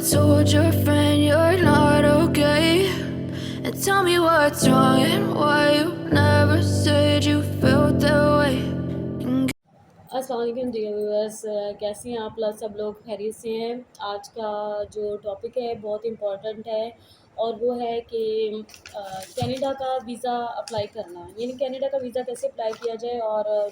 told your friend you're not okay? And tell me what's wrong and why you never said you felt that way. अस्सलाम वालेकुम dear viewers, कैसे हैं आप लोग? सब लोग खैरियत से हैं। आज का जो टॉपिक है बहुत इम्पोर्टेंट है और वो है कि कनाडा का वीज़ा अप्लाई करना, यानी कनाडा का वीज़ा कैसे अप्लाई किया जाए। और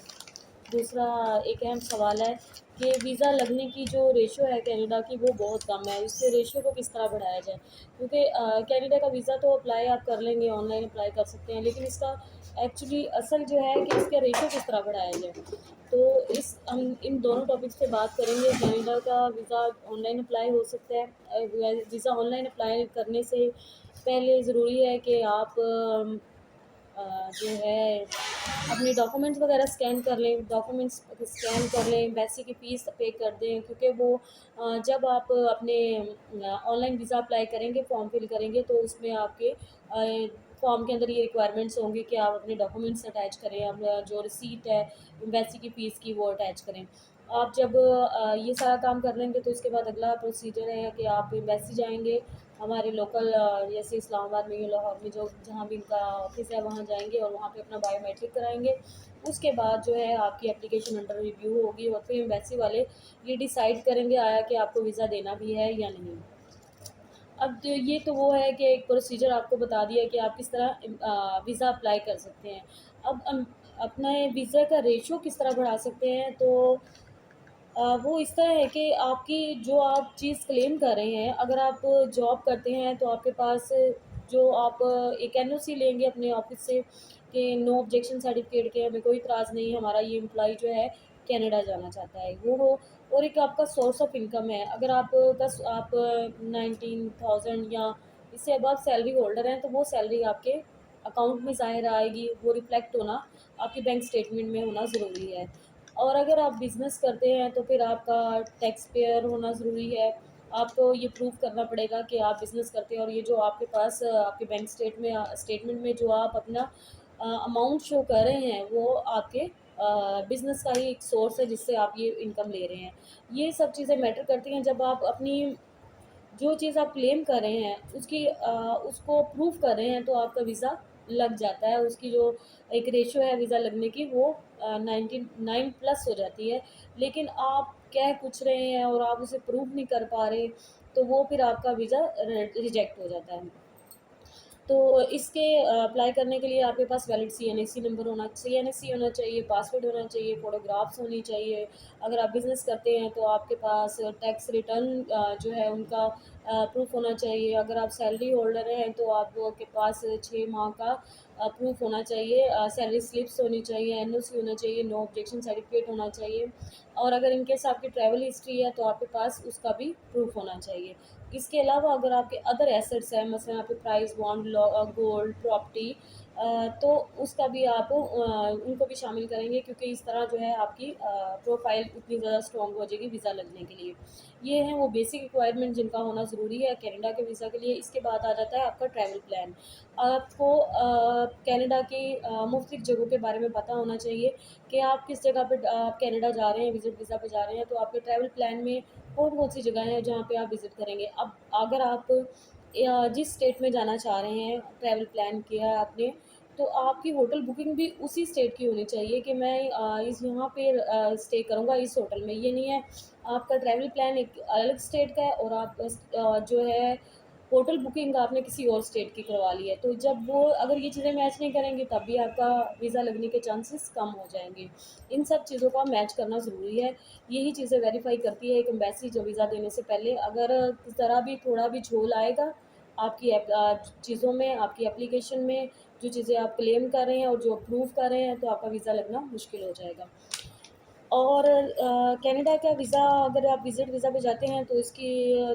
दूसरा एक अहम सवाल है कि वीज़ा लगने की जो रेशो है कनाडा की वो बहुत कम है, इसके रेशो को किस तरह बढ़ाया जाए। क्योंकि कनाडा का वीज़ा तो अप्लाई आप कर लेंगे, ऑनलाइन अप्लाई कर सकते हैं, लेकिन इसका एक्चुअली असल जो है कि इसका रेशो किस तरह बढ़ाया जाए। तो हम इन दोनों टॉपिक्स पे बात करेंगे। कनाडा का वीज़ा ऑनलाइन अप्लाई हो सकता है। वीज़ा ऑनलाइन अप्लाई करने से पहले ज़रूरी है कि आप जो है अपने डॉक्यूमेंट्स वगैरह स्कैन कर लें, डॉक्यूमेंट्स स्कैन कर लें, एम्बेसी की फ़ीस पे कर दें। क्योंकि वो जब आप अपने ऑनलाइन वीज़ा अप्लाई करेंगे, फॉर्म फिल करेंगे, तो उसमें आपके फॉर्म के अंदर ये रिक्वायरमेंट्स होंगी कि आप अपने डॉक्यूमेंट्स अटैच करें, अपना जो रिसीट है एम्बेसी की फ़ीस की वो अटैच करें। आप जब ये सारा काम कर लेंगे तो इसके बाद अगला प्रोसीजर है कि आप एम्बेसी जाएंगे, हमारे लोकल जैसे इस्लामाबाद में या लाहौर में जो जहाँ भी इनका ऑफिस है वहाँ जाएंगे और वहाँ पे अपना बायोमेट्रिक कराएंगे। उसके बाद जो है आपकी एप्लीकेशन अंडर रिव्यू होगी और फिर एम्बेसी वाले ये डिसाइड करेंगे आया कि आपको वीज़ा देना भी है या नहीं। अब ये तो वो है कि एक प्रोसीजर आपको बता दिया कि आप किस तरह वीज़ा अप्लाई कर सकते हैं। अब अपना वीज़ा का रेशो किस तरह बढ़ा सकते हैं, तो वो इस तरह है कि आपकी जो आप चीज़ क्लेम कर रहे हैं, अगर आप जॉब करते हैं तो आपके पास जो आप एक एनओसी लेंगे अपने ऑफिस से कि नो ऑब्जेक्शन सर्टिफिकेट के हमें कोई इतराज़ नहीं, हमारा ये एम्प्लॉय जो है कनाडा जाना चाहता है, वो हो। और एक आपका सोर्स ऑफ इनकम है, अगर आप बस आप 19,000 या इससे अबव सैलरी होल्डर हैं तो वो सैलरी आपके अकाउंट में ज़ाहिर आएगी, वो रिफ्लेक्ट होना आपके बैंक स्टेटमेंट में होना ज़रूरी है। और अगर आप बिज़नेस करते हैं तो फिर आपका टैक्स पेयर होना ज़रूरी है। आपको ये प्रूव करना पड़ेगा कि आप बिज़नेस करते हैं और ये जो आपके पास आपके बैंक स्टेटमेंट में जो आप अपना अमाउंट शो कर रहे हैं वो आपके बिज़नेस का ही एक सोर्स है जिससे आप ये इनकम ले रहे हैं। ये सब चीज़ें मैटर करती हैं जब आप अपनी जो चीज़ आप क्लेम कर रहे हैं उसको प्रूव कर रहे हैं तो आपका वीज़ा लग जाता है। उसकी जो एक रेशो है वीज़ा लगने की वो 99+ हो जाती है। लेकिन आप कह कुछ रहे हैं और आप उसे प्रूव नहीं कर पा रहे, तो वो फिर आपका वीज़ा रिजेक्ट हो जाता है। तो इसके अप्लाई करने के लिए आपके पास वैलिड सीएनएसी नंबर सीएनएसी होना चाहिए, पासवर्ड होना चाहिए, फ़ोटोग्राफ्स होनी चाहिए। अगर आप बिज़नेस करते हैं तो आपके पास टैक्स रिटर्न जो है उनका प्रूफ़ होना चाहिए। अगर आप सैलरी होल्डर हैं तो आपके पास 6 माह का प्रूफ़ होना चाहिए, सैलरी स्लिप्स होनी चाहिए, एनओसी होना चाहिए, नो ऑब्जेक्शन सर्टिफिकेट होना चाहिए। और अगर इन केस आपकी ट्रैवल हिस्ट्री है तो आपके पास उसका भी प्रूफ़ होना चाहिए। इसके अलावा अगर आपके अदर एसेट्स हैं, मसलन आपके प्राइस बॉन्ड, गोल्ड, प्रॉपर्टी, तो उसका भी आप उनको भी शामिल करेंगे, क्योंकि इस तरह जो है आपकी प्रोफाइल उतनी ज़्यादा स्ट्रॉन्ग हो जाएगी वीज़ा लगने के लिए। ये हैं वो बेसिक रिक्वायरमेंट जिनका होना ज़रूरी है कनाडा के वीज़ा के लिए। इसके बाद आ जाता है आपका ट्रैवल प्लान। आपको कनाडा की मुख्तलिफ जगहों के बारे में पता होना चाहिए कि आप किस जगह पे आप कनाडा जा रहे हैं, विज़िट वीज़ा पे जा रहे हैं, तो आपके ट्रैवल प्लान में कौन-कौन सी जगह हैं जहाँ पे आप विज़िट करेंगे। अब अगर आप जिस स्टेट में जाना चाह रहे हैं, ट्रैवल प्लान किया है आपने, तो आपकी होटल बुकिंग भी उसी स्टेट की होनी चाहिए कि मैं इस यहाँ पे स्टे करूँगा इस होटल में। ये नहीं है आपका ट्रैवल प्लान एक अलग स्टेट का है और आप जो है होटल बुकिंग आपने किसी और स्टेट की करवा ली है। तो जब वो अगर ये चीज़ें मैच नहीं करेंगी तब भी आपका वीज़ा लगने के चांसेस कम हो जाएँगे। इन सब चीज़ों का मैच करना ज़रूरी है। यही चीज़ें वेरीफ़ाई करती है एक एम्बेसी जो वीज़ा देने से पहले। अगर ज़रा भी थोड़ा भी झोल आएगा आपकी चीज़ों में, आपकी एप्लीकेशन में, जो चीज़ें आप क्लेम कर रहे हैं और जो प्रूव कर रहे हैं, तो आपका वीज़ा लगना मुश्किल हो जाएगा। और कनाडा का वीज़ा अगर आप विज़िट वीज़ा पे जाते हैं तो इसकी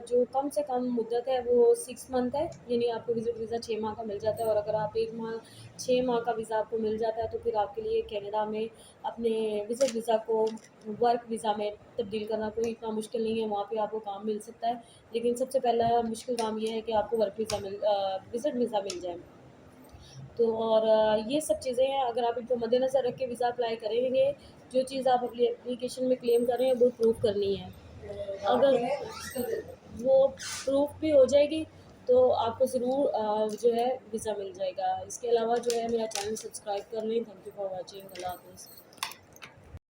जो कम से कम मुद्दत है वो 6 मंथ है, यानी आपको विज़िट वीज़ा 6 माह का मिल जाता है। और अगर आप 1 माह 6 माह का वीज़ा आपको मिल जाता है तो फिर आपके लिए कनाडा में अपने विज़िट वीज़ा को वर्क वीज़ा में तब्दील करना कोई इतना मुश्किल नहीं है, वहाँ पे आपको काम मिल सकता है। लेकिन सबसे पहला मुश्किल काम ये है कि आपको वर्क वीज़ा विज़िट वीज़ा मिल जाए। तो और ये सब चीज़ें हैं, अगर आप इनको मद्देनज़र रख के वीज़ा अप्लाई करेंगे, जो चीज़ आप अपनी एप्लीकेशन में क्लेम कर रहे हैं वो प्रूव करनी है। अगर वो प्रूफ भी हो जाएगी, तो आपको ज़रूर जो है वीज़ा मिल जाएगा। इसके अलावा जो है मेरा चैनल सब्सक्राइब कर लें। Thank you for watching. अल्लाह हाफ़िज़।